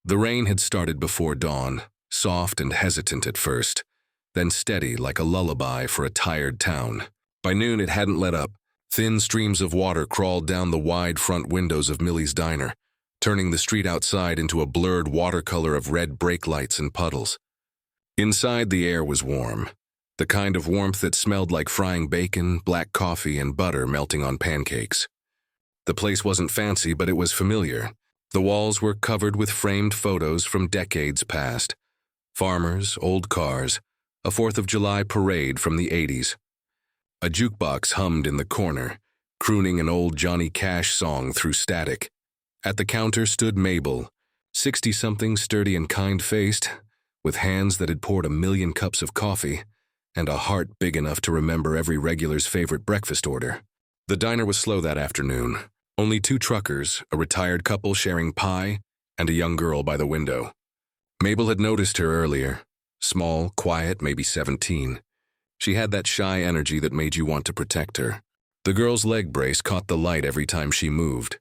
The rain had started before dawn, soft and hesitant at first, then steady like a lullaby for a tired town. By noon it hadn't let up. Thin streams of water crawled down the wide front windows of Millie's diner, turning the street outside into a blurred watercolor of red brake lights and puddles. Inside the air was warm, the kind of warmth that smelled like frying bacon, black coffee, and butter melting on pancakes. The place wasn't fancy, but it was familiar. The walls were covered with framed photos from decades past. Farmers, old cars, a 4th of July parade from the 80s. A jukebox hummed in the corner, crooning an old Johnny Cash song through static. At the counter stood Mabel, 60-something, sturdy and kind-faced, with hands that had poured 1,000,000 cups of coffee, and a heart big enough to remember every regular's favorite breakfast order. The diner was slow that afternoon. Only 2 truckers, a retired couple sharing pie, and a young girl by the window. Mabel had noticed her earlier. Small, quiet, maybe 17. She had that shy energy that made you want to protect her. The girl's leg brace caught the light every time she moved.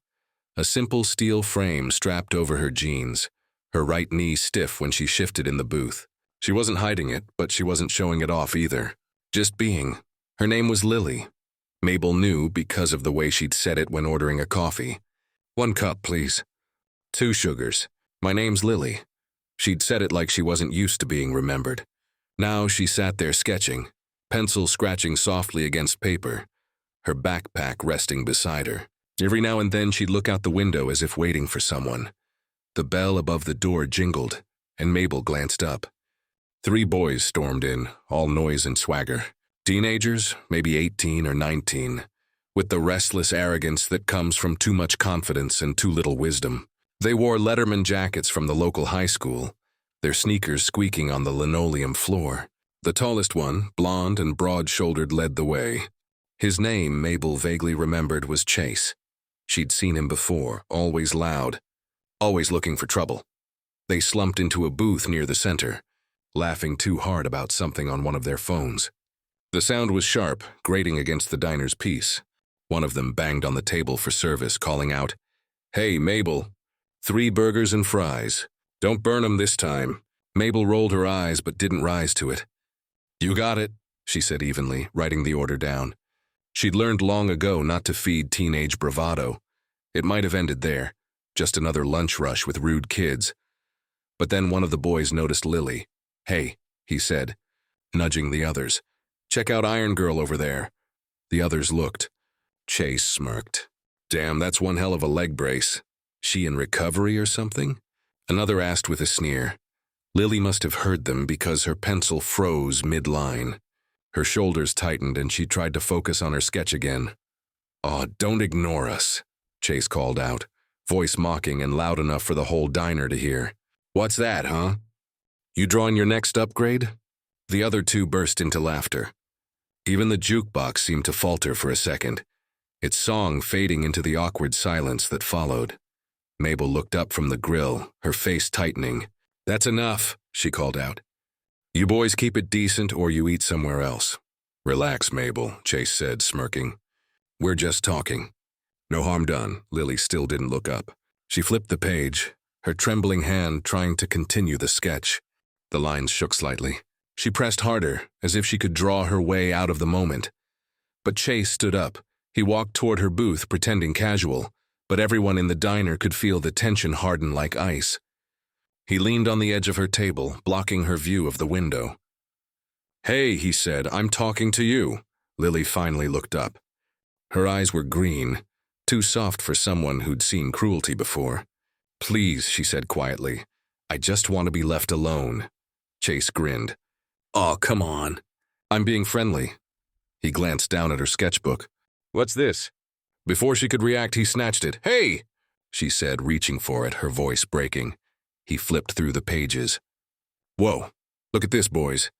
A simple steel frame strapped over her jeans, her right knee stiff when she shifted in the booth. She wasn't hiding it, but she wasn't showing it off either. Just being. Her name was Lily. Mabel knew because of the way she'd said it when ordering a coffee. 1 cup, please. 2 sugars. My name's Lily. She'd said it like she wasn't used to being remembered. Now she sat there sketching, pencil scratching softly against paper, her backpack resting beside her. Every now and then she'd look out the window as if waiting for someone. The bell above the door jingled, and Mabel glanced up. 3 boys stormed in, all noise and swagger. Teenagers, maybe 18 or 19, with the restless arrogance that comes from too much confidence and too little wisdom. They wore Letterman jackets from the local high school, their sneakers squeaking on the linoleum floor. The tallest one, blonde and broad-shouldered, led the way. His name, Mabel vaguely remembered, was Chase. She'd seen him before, always loud, always looking for trouble. They slumped into a booth near the center, laughing too hard about something on one of their phones. The sound was sharp, grating against the diner's peace. One of them banged on the table for service, calling out, "Hey, Mabel, 3 burgers and fries. Don't burn 'em this time." Mabel rolled her eyes but didn't rise to it. "You got it," she said evenly, writing the order down. She'd learned long ago not to feed teenage bravado. It might have ended there, just another lunch rush with rude kids. But then one of the boys noticed Lily. "Hey," he said, nudging the others. "Check out Iron Girl over there." The others looked. Chase smirked. "Damn, that's one hell of a leg brace. She in recovery or something?" Another asked with a sneer. Lily must have heard them because her pencil froze mid-line. Her shoulders tightened and she tried to focus on her sketch again. "Aw, don't ignore us," Chase called out, voice mocking and loud enough for the whole diner to hear. "What's that, huh? You drawing your next upgrade?" The other 2 burst into laughter. Even the jukebox seemed to falter for a second, its song fading into the awkward silence that followed. Mabel looked up from the grill, her face tightening. "That's enough," she called out. "You boys keep it decent or you eat somewhere else." "Relax, Mabel," Chase said, smirking. "We're just talking." "No harm done." Lily still didn't look up. She flipped the page, her trembling hand trying to continue the sketch. The lines shook slightly. She pressed harder, as if she could draw her way out of the moment. But Chase stood up. He walked toward her booth, pretending casual, but everyone in the diner could feel the tension harden like ice. He leaned on the edge of her table, blocking her view of the window. "Hey," he said, "I'm talking to you." Lily finally looked up. Her eyes were green, too soft for someone who'd seen cruelty before. "Please," she said quietly, "I just want to be left alone." Chase grinned. "Aw, come on. I'm being friendly." He glanced down at her sketchbook. "What's this?" Before she could react, he snatched it. "Hey!" she said, reaching for it, her voice breaking. He flipped through the pages. "Whoa, look at this, boys.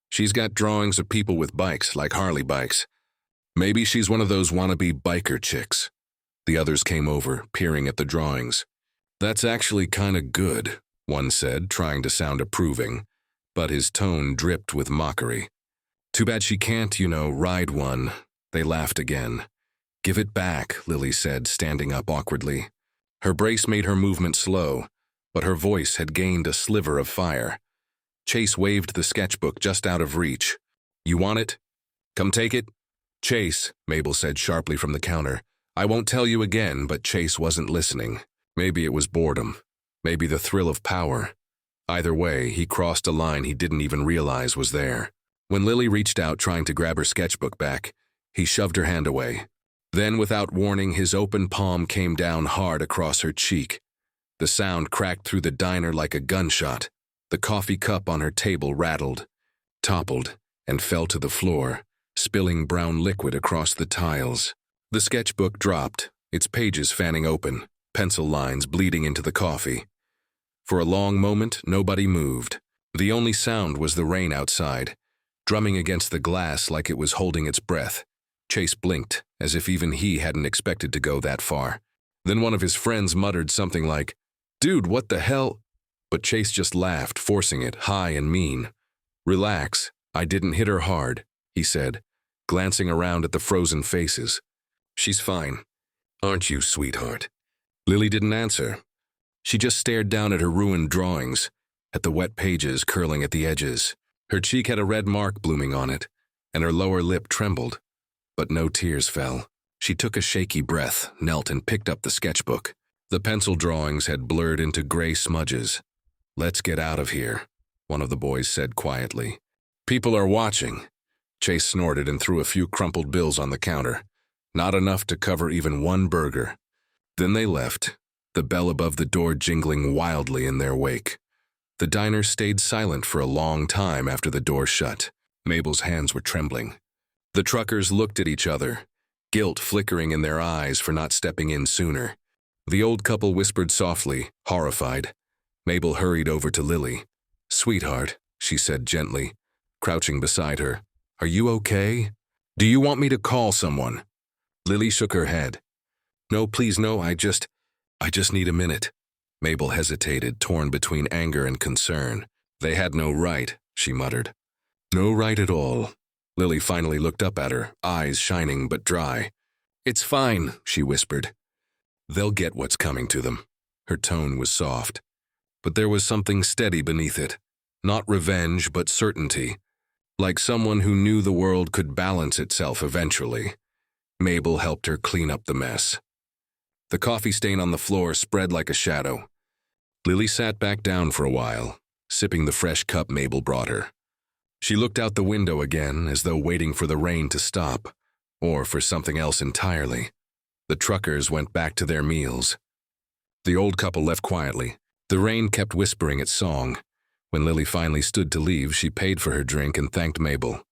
She's got drawings of people with bikes, like Harley bikes. Maybe she's one of those wannabe biker chicks." The others came over, peering at the drawings. "That's actually kinda good," one said, trying to sound approving, but his tone dripped with mockery. "Too bad she can't, ride one." They laughed again. "Give it back," Lily said, standing up awkwardly. Her brace made her movement slow, but her voice had gained a sliver of fire. Chase waved the sketchbook just out of reach. "You want it? Come take it?" "Chase," Mabel said sharply from the counter. "I won't tell you again," but Chase wasn't listening. Maybe it was boredom. Maybe the thrill of power. Either way, he crossed a line he didn't even realize was there. When Lily reached out trying to grab her sketchbook back, he shoved her hand away. Then, without warning, his open palm came down hard across her cheek. The sound cracked through the diner like a gunshot. The coffee cup on her table rattled, toppled, and fell to the floor, spilling brown liquid across the tiles. The sketchbook dropped, its pages fanning open, pencil lines bleeding into the coffee. For a long moment, nobody moved. The only sound was the rain outside, drumming against the glass like it was holding its breath. Chase blinked, as if even he hadn't expected to go that far. Then one of his friends muttered something like, "Dude, what the hell?" But Chase just laughed, forcing it, high and mean. "Relax, I didn't hit her hard," he said, glancing around at the frozen faces. "She's fine. Aren't you, sweetheart?" Lily didn't answer. She just stared down at her ruined drawings, at the wet pages curling at the edges. Her cheek had a red mark blooming on it, and her lower lip trembled. But no tears fell. She took a shaky breath, knelt and picked up the sketchbook. The pencil drawings had blurred into gray smudges. "Let's get out of here," one of the boys said quietly. "People are watching." Chase snorted and threw a few crumpled bills on the counter. Not enough to cover even one burger. Then they left, the bell above the door jingling wildly in their wake. The diner stayed silent for a long time after the door shut. Mabel's hands were trembling. The truckers looked at each other, guilt flickering in their eyes for not stepping in sooner. The old couple whispered softly, horrified. Mabel hurried over to Lily. "Sweetheart," she said gently, crouching beside her. "Are you okay? Do you want me to call someone?" Lily shook her head. "No, please no, I just need a minute." Mabel hesitated, torn between anger and concern. "They had no right," she muttered. "No right at all." Lily finally looked up at her, eyes shining but dry. "It's fine," she whispered. "They'll get what's coming to them." Her tone was soft, but there was something steady beneath it. Not revenge, but certainty. Like someone who knew the world could balance itself eventually. Mabel helped her clean up the mess. The coffee stain on the floor spread like a shadow. Lily sat back down for a while, sipping the fresh cup Mabel brought her. She looked out the window again, as though waiting for the rain to stop, or for something else entirely. The truckers went back to their meals. The old couple left quietly. The rain kept whispering its song. When Lily finally stood to leave, she paid for her drink and thanked Mabel.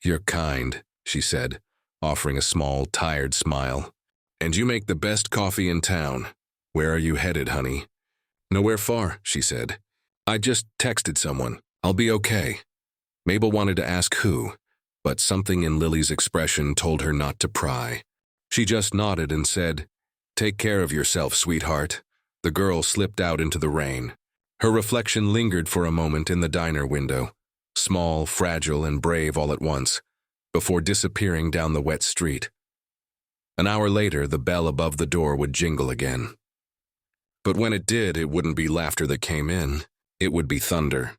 "You're kind," she said, offering a small, tired smile. "And you make the best coffee in town. Where are you headed, honey?" "Nowhere far," she said. "I just texted someone. I'll be okay." Mabel wanted to ask who, but something in Lily's expression told her not to pry. She just nodded and said, "Take care of yourself, sweetheart." The girl slipped out into the rain. Her reflection lingered for a moment in the diner window, small, fragile, and brave all at once, before disappearing down the wet street. An hour later, the bell above the door would jingle again. But when it did, it wouldn't be laughter that came in. It would be thunder.